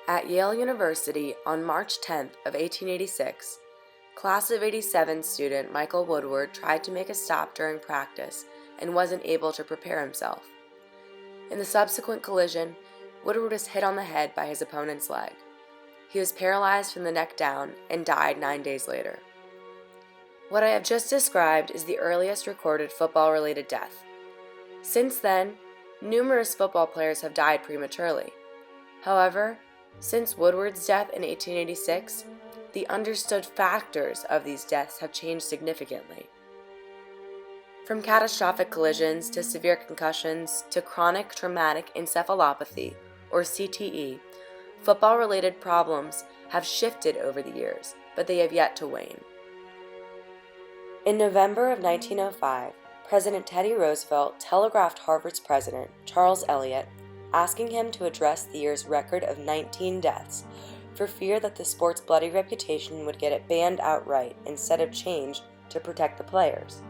At Yale University on March 10th of 1886, class of 87 student Michael Woodward tried to make a stop during practice and wasn't able to prepare himself. In the subsequent collision, Woodward was hit on the head by his opponent's leg. He was paralyzed from the neck down and died 9 days later. What I have just described is the earliest recorded football-related death. Since then, numerous football players have died prematurely. However, since Woodward's death in 1886, the understood factors of these deaths have changed significantly. From catastrophic collisions to severe concussions to chronic traumatic encephalopathy, or CTE, football-related problems have shifted over the years, but they have yet to wane. In November of 1905, President Teddy Roosevelt telegraphed Harvard's president, Charles Eliot, asking him to address the year's record of 19 deaths for fear that the sport's bloody reputation would get it banned outright instead of changed to protect the players.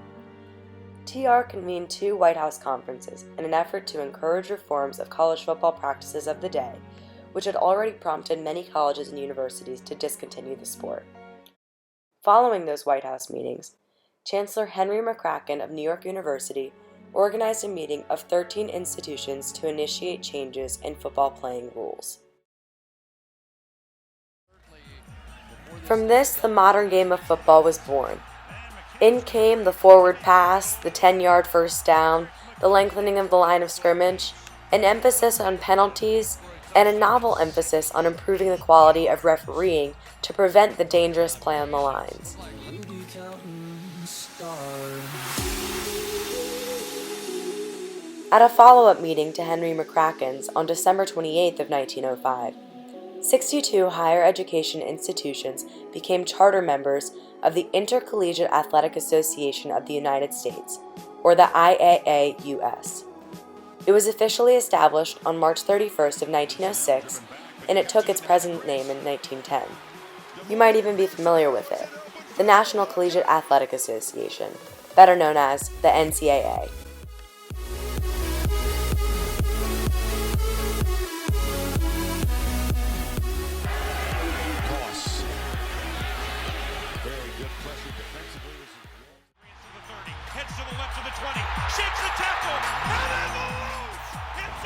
TR convened 2 White House conferences in an effort to encourage reforms of college football practices of the day, which had already prompted many colleges and universities to discontinue the sport. Following those White House meetings, Chancellor Henry McCracken of New York University organized a meeting of 13 institutions to initiate changes in football playing rules. From this, the modern game of football was born. In came the forward pass, the 10-yard first down, the lengthening of the line of scrimmage, an emphasis on penalties, and a novel emphasis on improving the quality of refereeing to prevent the dangerous play on the lines. At a follow-up meeting to Henry McCracken's on December 28th of 1905, 62 higher education institutions became charter members of the Intercollegiate Athletic Association of the United States, or the IAAUS. It was officially established on March 31st of 1906, and it took its present name in 1910. You might even be familiar with it, the National Collegiate Athletic Association, better known as the NCAA.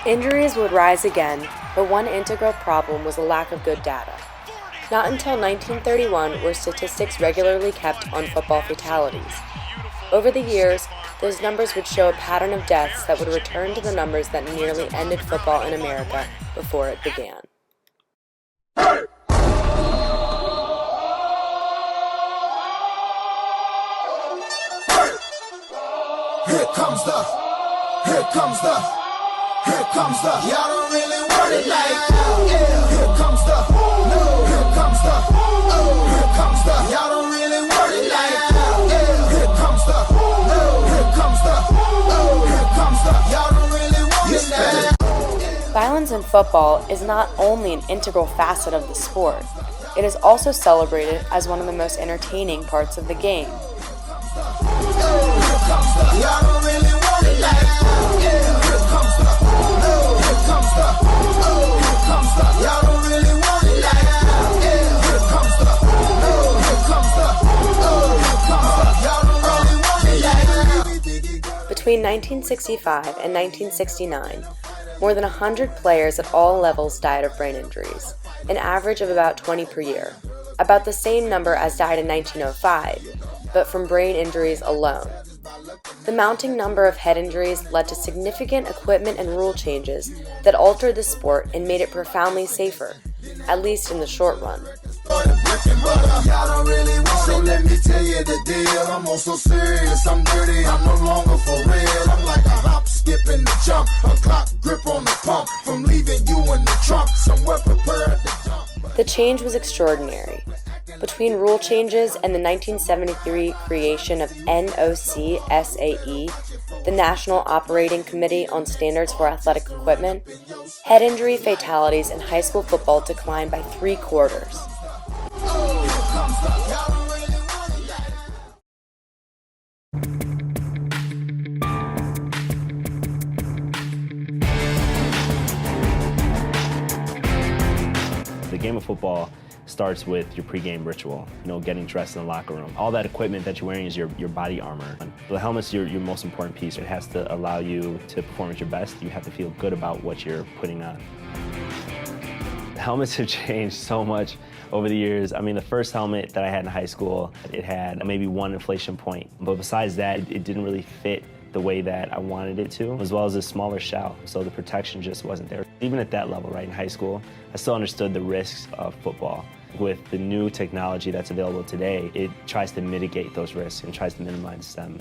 Injuries would rise again, but one integral problem was a lack of good data. Not until 1931 were statistics regularly kept on football fatalities. Over the years, those numbers would show a pattern of deaths that would return to the numbers that nearly ended football in America before it began. Here comes the, y'all don't really want it like that. Yeah. Here comes the, no. Here comes the, oh. Here comes the, y'all don't really want it like that. Yeah. Here comes the, no. Here comes the, oh. Here comes the, y'all don't really want it like that. Violence in football is not only an integral facet of the sport, it is also celebrated as one of the most entertaining parts of the game. Between 1965 and 1969, more than 100 players at all levels died of brain injuries, an average of about 20 per year, about the same number as died in 1905, but from brain injuries alone. The mounting number of head injuries led to significant equipment and rule changes that altered the sport and made it profoundly safer, at least in the short run. So let me tell you the deal. I'm also serious, I'm dirty, I'm no longer for real. I'm like a hop, skip, and a jump, a clock grip on the pump, from leaving you in the trunk, somewhere prepared to jump. The change was extraordinary. Between rule changes and the 1973 creation of NOCSAE, the National Operating Committee on Standards for Athletic Equipment, head injury fatalities in high school football declined by 3/4. game of football starts with your pregame ritual, getting dressed in the locker room. All that equipment that you're wearing is your body armor. The helmet's your most important piece. It has to allow you to perform at your best. You have to feel good about what you're putting on. Helmets have changed so much over the years. I mean, the first helmet that I had in high school, it had maybe one inflation point. But besides that, it didn't really fit the way that I wanted it to, as well as a smaller shell. So the protection just wasn't there. Even at that level, right, in high school, I still understood the risks of football. With the new technology that's available today, it tries to mitigate those risks and tries to minimize them.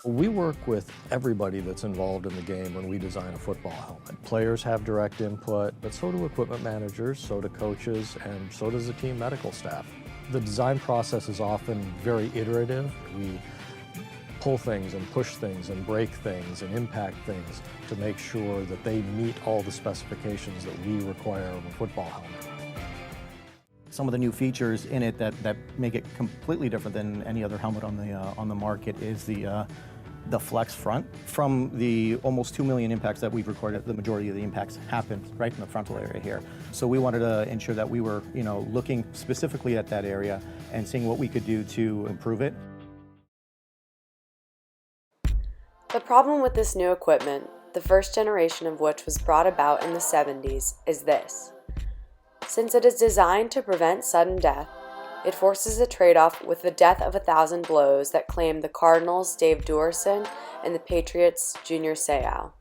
We work with everybody that's involved in the game when we design a football helmet. Players have direct input, but so do equipment managers, so do coaches, and so does the team medical staff. The design process is often very iterative. We pull things and push things and break things and impact things to make sure that they meet all the specifications that we require of a football helmet. Some of the new features in it that make it completely different than any other helmet on the market is the flex front. From the almost 2 million impacts that we've recorded, the majority of the impacts happened right in the frontal area here. So we wanted to ensure that we were, looking specifically at that area and seeing what we could do to improve it. The problem with this new equipment, the first generation of which was brought about in the 70s, is this. Since it is designed to prevent sudden death, it forces a trade-off with the death of 1,000 blows that claimed the Cardinals' Dave Duerson and the Patriots' Junior Seau.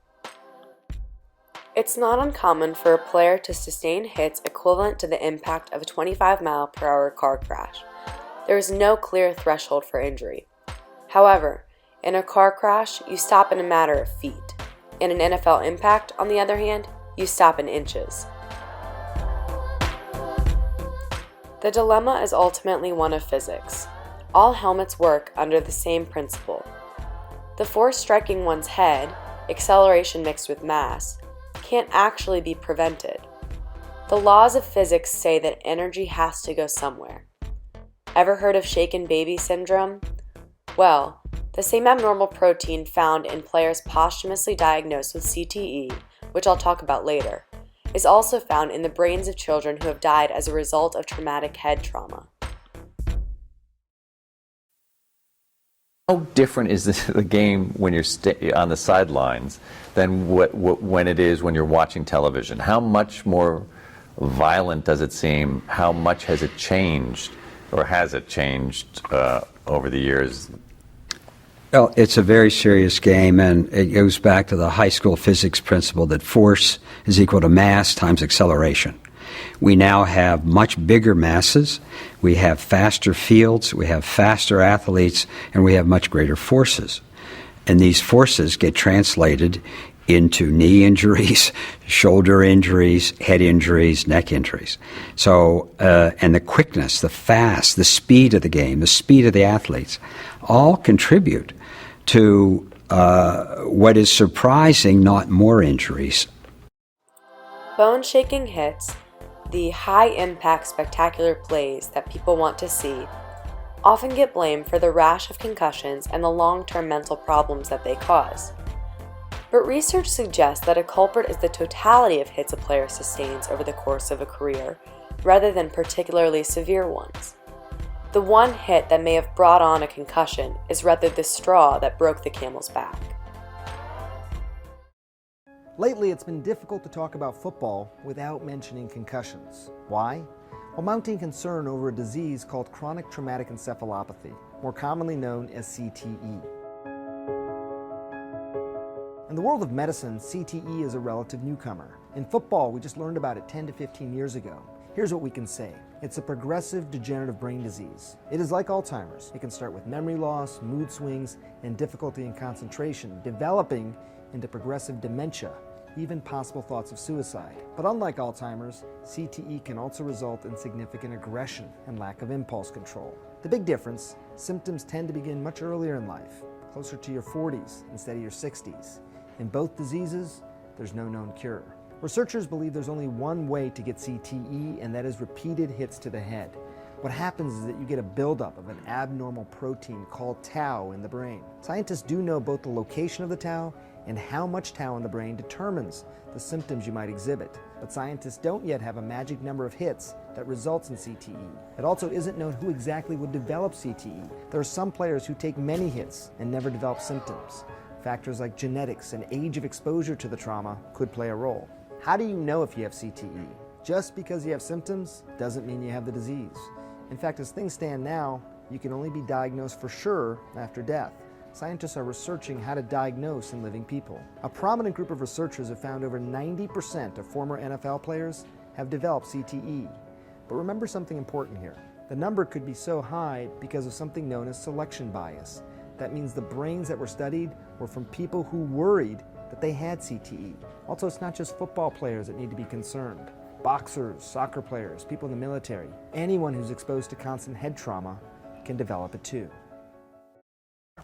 It's not uncommon for a player to sustain hits equivalent to the impact of a 25-mile-per-hour car crash. There is no clear threshold for injury. However, in a car crash, you stop in a matter of feet. In an NFL impact, on the other hand, you stop in inches. The dilemma is ultimately one of physics. All helmets work under the same principle. The force striking one's head, acceleration mixed with mass, can't actually be prevented. The laws of physics say that energy has to go somewhere. Ever heard of shaken baby syndrome? Well, the same abnormal protein found in players posthumously diagnosed with CTE, which I'll talk about later, is also found in the brains of children who have died as a result of traumatic head trauma. How different is the game when you're on the sidelines than when it is when you're watching television? How much more violent does it seem? How much has it changed, or has it changed over the years? Well, it's a very serious game, and it goes back to the high school physics principle that force is equal to mass times acceleration. We now have much bigger masses, we have faster fields, we have faster athletes, and we have much greater forces. And these forces get translated into knee injuries, shoulder injuries, head injuries, neck injuries. So, and the quickness, the fast, the speed of the game, the speed of the athletes, all contribute to what is surprising, not more injuries. Bone-shaking hits, the high-impact spectacular plays that people want to see, often get blamed for the rash of concussions and the long-term mental problems that they cause. But research suggests that a culprit is the totality of hits a player sustains over the course of a career, rather than particularly severe ones. The one hit that may have brought on a concussion is rather the straw that broke the camel's back. Lately, it's been difficult to talk about football without mentioning concussions. Why? Well, mounting concern over a disease called chronic traumatic encephalopathy, more commonly known as CTE. In the world of medicine, CTE is a relative newcomer. In football, we just learned about it 10 to 15 years ago. Here's what we can say. It's a progressive degenerative brain disease. It is like Alzheimer's. It can start with memory loss, mood swings, and difficulty in concentration, developing into progressive dementia, even possible thoughts of suicide. But unlike Alzheimer's, CTE can also result in significant aggression and lack of impulse control. The big difference, symptoms tend to begin much earlier in life, closer to your 40s instead of your 60s. In both diseases, there's no known cure. Researchers believe there's only one way to get CTE, and that is repeated hits to the head. What happens is that you get a buildup of an abnormal protein called tau in the brain. Scientists do know both the location of the tau and how much tau in the brain determines the symptoms you might exhibit. But scientists don't yet have a magic number of hits that results in CTE. It also isn't known who exactly would develop CTE. There are some players who take many hits and never develop symptoms. Factors like genetics and age of exposure to the trauma could play a role. How do you know if you have CTE? Just because you have symptoms doesn't mean you have the disease. In fact, as things stand now, you can only be diagnosed for sure after death. Scientists are researching how to diagnose in living people. A prominent group of researchers have found over 90% of former NFL players have developed CTE. But remember something important here. The number could be so high because of something known as selection bias. That means the brains that were studied were from people who worried that they had CTE. Also, it's not just football players that need to be concerned. Boxers, soccer players, people in the military, anyone who's exposed to constant head trauma can develop it too.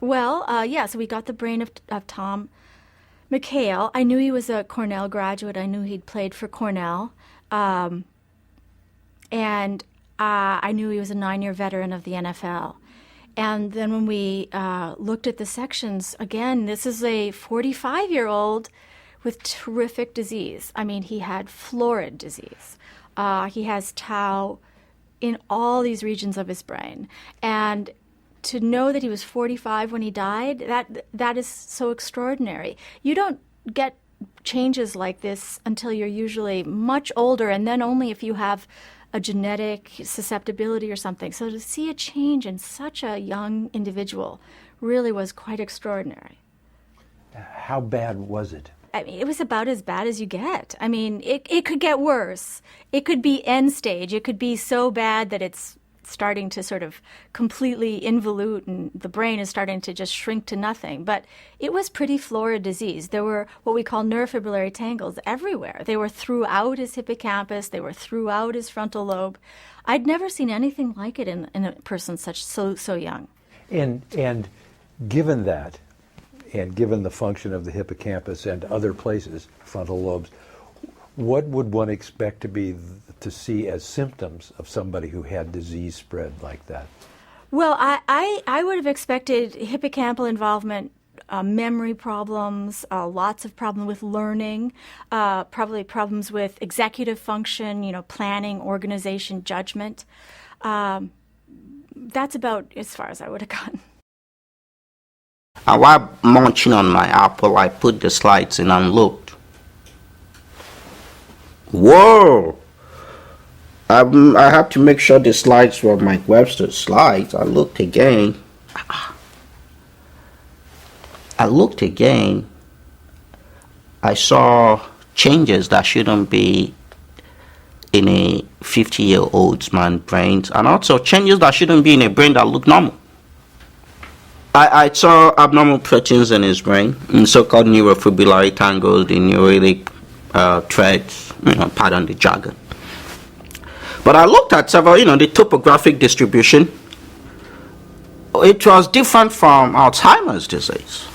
Well, so we got the brain of Tom McHale. I knew he was a Cornell graduate. I knew he'd played for Cornell. And I knew he was a 9-year veteran of the NFL. And then when we looked at the sections, again, this is a 45-year-old with terrific disease. I mean, he had florid disease. He has tau in all these regions of his brain. And to know that he was 45 when he died, that is so extraordinary. You don't get changes like this until you're usually much older, and then only if you have a genetic susceptibility or something. So to see a change in such a young individual really was quite extraordinary. How bad was it? I mean, it was about as bad as you get. I mean, it could get worse. It could be end stage. It could be so bad that it's starting to sort of completely involute and the brain is starting to just shrink to nothing. But it was pretty florid disease. There were what we call neurofibrillary tangles everywhere. They were throughout his hippocampus. They were throughout his frontal lobe. I'd never seen anything like it in a person so young. And given that, and given the function of the hippocampus and other places, frontal lobes, what would one expect to see as symptoms of somebody who had disease spread like that? Well, I would have expected hippocampal involvement, memory problems, lots of problems with learning, probably problems with executive function, planning, organization, judgment. That's about as far as I would have gotten. While munching on my apple, I put the slides in and looked. Whoa! I had to make sure the slides were Mike Webster's slides. I looked again. I saw changes that shouldn't be in a 50-year-old man's brain, and also changes that shouldn't be in a brain that look normal. I saw abnormal proteins in his brain, in so-called neurofibrillary tangles, the neuritic threads, pardon the jargon. But I looked at several, the topographic distribution. It was different from Alzheimer's disease.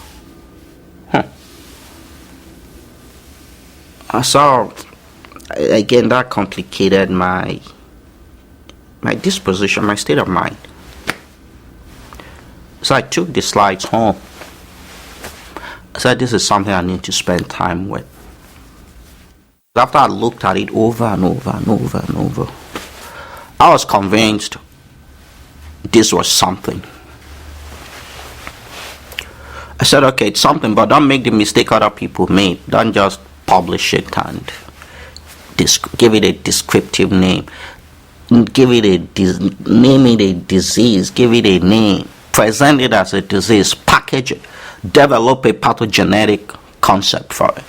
I saw, again, that complicated my disposition, my state of mind. So I took the slides home. I said, this is something I need to spend time with. After I looked at it over and over and over and over, I was convinced this was something. I said, okay, it's something, but don't make the mistake other people made. Don't just publish it and give it a descriptive name. Name it a disease, give it a name. Present it as a disease, package it, develop a pathogenetic concept for it.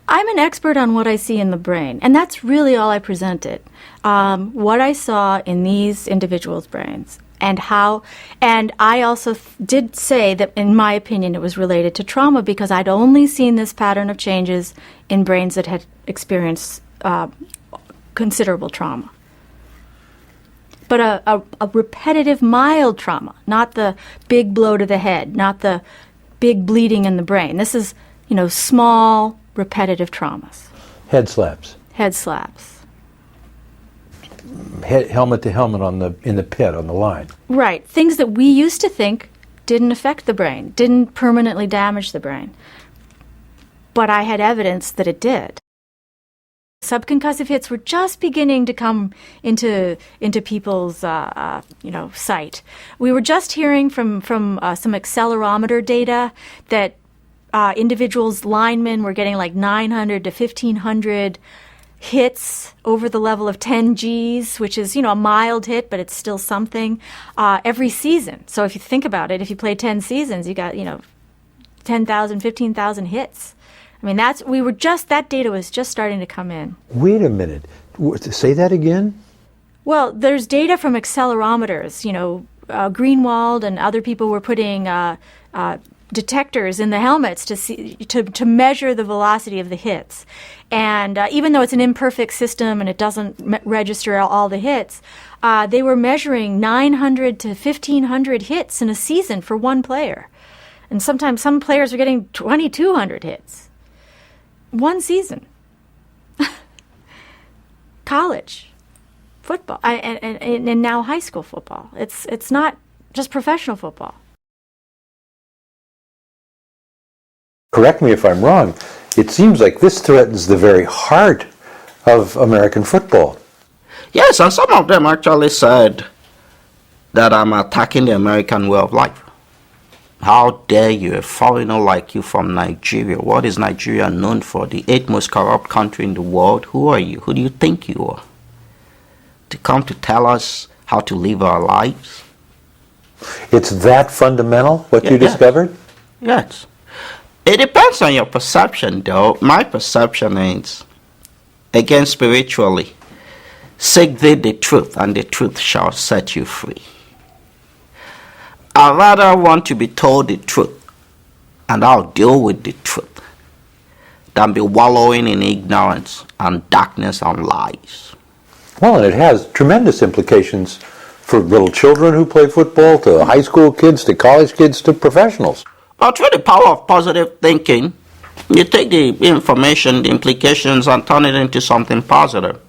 I'm an expert on what I see in the brain, and that's really all I presented. What I saw in these individuals' brains and how, and I also did say that in my opinion it was related to trauma because I'd only seen this pattern of changes in brains that had experienced considerable trauma. But a repetitive mild trauma, not the big blow to the head, not the big bleeding in the brain. This is, small, repetitive traumas. Head slaps. Head slaps. Helmet to helmet in the pit, on the line. Right. Things that we used to think didn't affect the brain, didn't permanently damage the brain. but I had evidence that it did. Subconcussive hits were just beginning to come into people's sight. We were just hearing from some accelerometer data that individuals, linemen, were getting like 900 to 1,500 hits over the level of 10 Gs, which is, a mild hit, but it's still something, every season. So if you think about it, if you play 10 seasons, you got, 10,000, 15,000 hits. I mean, that data was just starting to come in. Wait a minute. Say that again? Well, there's data from accelerometers. Greenwald and other people were putting detectors in the helmets to measure the velocity of the hits. And even though it's an imperfect system and it doesn't register all the hits, they were measuring 900 to 1,500 hits in a season for one player. And sometimes some players are getting 2,200 hits. One season. College football and now high school football. It's not just professional football. Correct me if I'm wrong. It seems like this threatens the very heart of American football. Yes, and some of them actually said that I'm attacking the American way of life. How dare you, a foreigner like you from Nigeria? What is Nigeria known for? The 8th most corrupt country in the world? Who are you? Who do you think you are? To come to tell us how to live our lives? It's that fundamental, what you discovered? Yes. It depends on your perception, though. My perception is, again, spiritually, seek thee the truth, and the truth shall set you free. I rather want to be told the truth, and I'll deal with the truth, than be wallowing in ignorance and darkness and lies. Well, and it has tremendous implications for little children who play football, to high school kids, to college kids, to professionals. But through the power of positive thinking, you take the information, the implications, and turn it into something positive.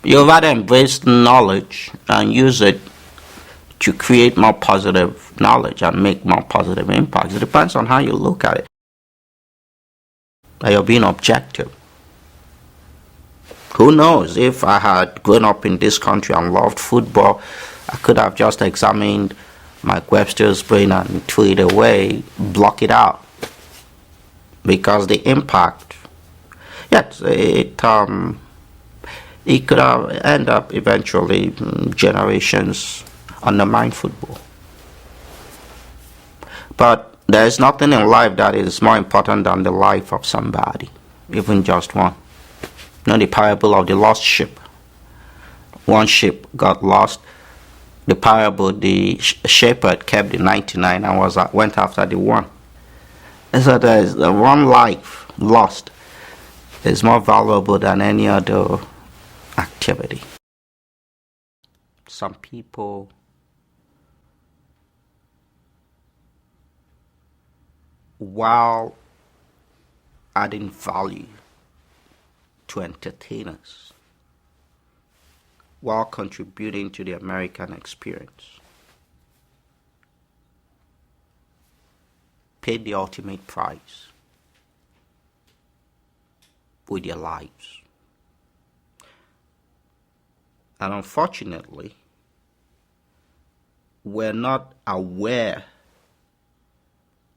You rather embrace knowledge and use it to create more positive knowledge and make more positive impacts. It depends on how you look at it. That you're being objective. Who knows, if I had grown up in this country and loved football, I could have just examined Mike Webster's brain and threw it away, block it out. Because the impact, yes, it could have end up eventually generations undermine football. But there is nothing in life that is more important than the life of somebody, even just one. The parable of the lost sheep. One sheep got lost. The parable, the shepherd kept the 99 and went after the one. And so there is the one life lost is more valuable than any other activity. Some people while adding value to entertainers, while contributing to the American experience, paid the ultimate price with their lives. And unfortunately, we're not aware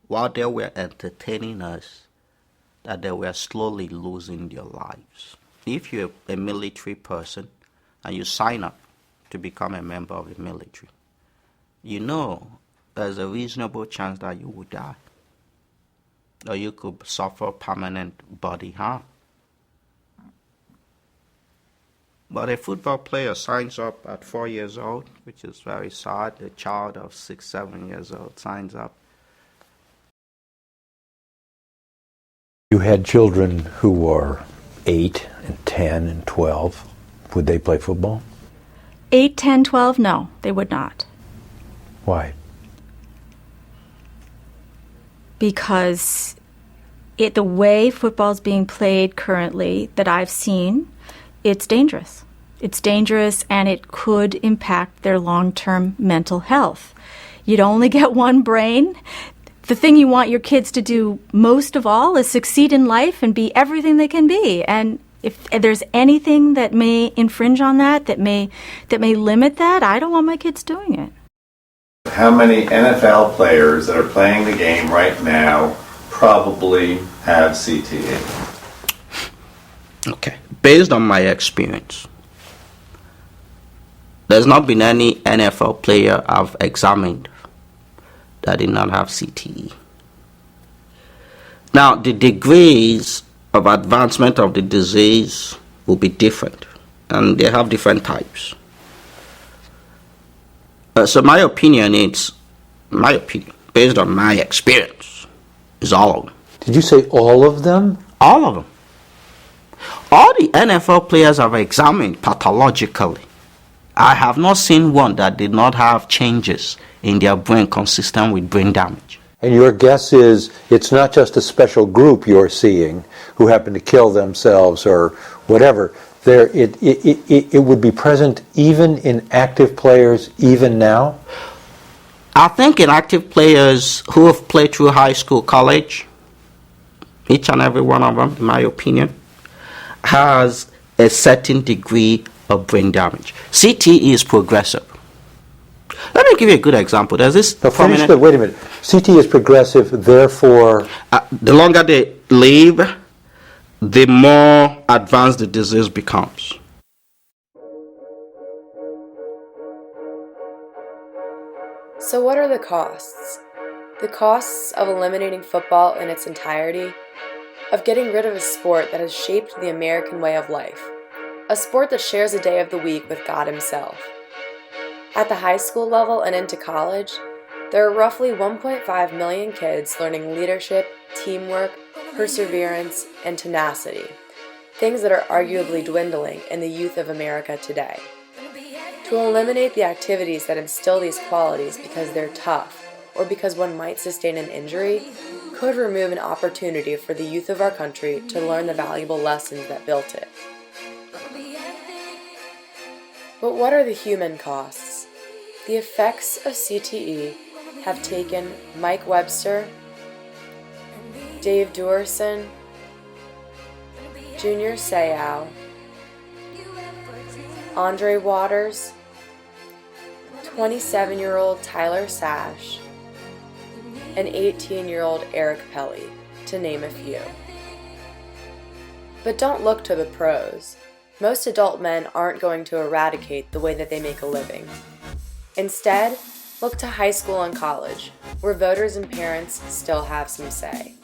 while they were entertaining us that they were slowly losing their lives. If you're a military person and you sign up to become a member of the military, you know there's a reasonable chance that you will die, or you could suffer permanent body harm. But a football player signs up at 4 years old, which is very sad. A child of 6, 7 years old signs up. You had children who were 8 and 10 and 12. Would they play football? 8, 10, 12, no, they would not. Why? Because the way football's being played currently that I've seen, it's dangerous. It's dangerous, and it could impact their long-term mental health. You'd only get one brain. the thing you want your kids to do most of all is succeed in life and be everything they can be. And if there's anything that may infringe on that may limit that, I don't want my kids doing it. How many NFL players that are playing the game right now probably have CTE? Okay. Based on my experience, there's not been any NFL player I've examined that did not have CTE. Now, the degrees of advancement of the disease will be different, and they have different types. So my opinion, based on my experience, is all of them. Did you say all of them? All of them. All the NFL players I've examined pathologically, I have not seen one that did not have changes in their brain consistent with brain damage. And your guess is it's not just a special group you're seeing who happen to kill themselves or whatever. It would be present even in active players even now? I think in active players who have played through high school, college, each and every one of them, in my opinion, has a certain degree of brain damage. CTE is progressive. Let me give you a good example. There's this Now wait a minute. CTE is progressive, therefore... the longer they live, the more advanced the disease becomes. So what are the costs? The costs of eliminating football in its entirety, of getting rid of a sport that has shaped the American way of life, a sport that shares a day of the week with God Himself. At the high school level and into college, there are roughly 1.5 million kids learning leadership, teamwork, perseverance, and tenacity, things that are arguably dwindling in the youth of America today. To eliminate the activities that instill these qualities because they're tough or because one might sustain an injury could remove an opportunity for the youth of our country to learn the valuable lessons that built it. But what are the human costs? The effects of CTE have taken Mike Webster, Dave Duerson, Junior Seau, Andre Waters, 27-year-old Tyler Sash, and 18-year-old Eric Pelly, to name a few. But don't look to the pros. Most adult men aren't going to eradicate the way that they make a living. Instead, look to high school and college, where voters and parents still have some say.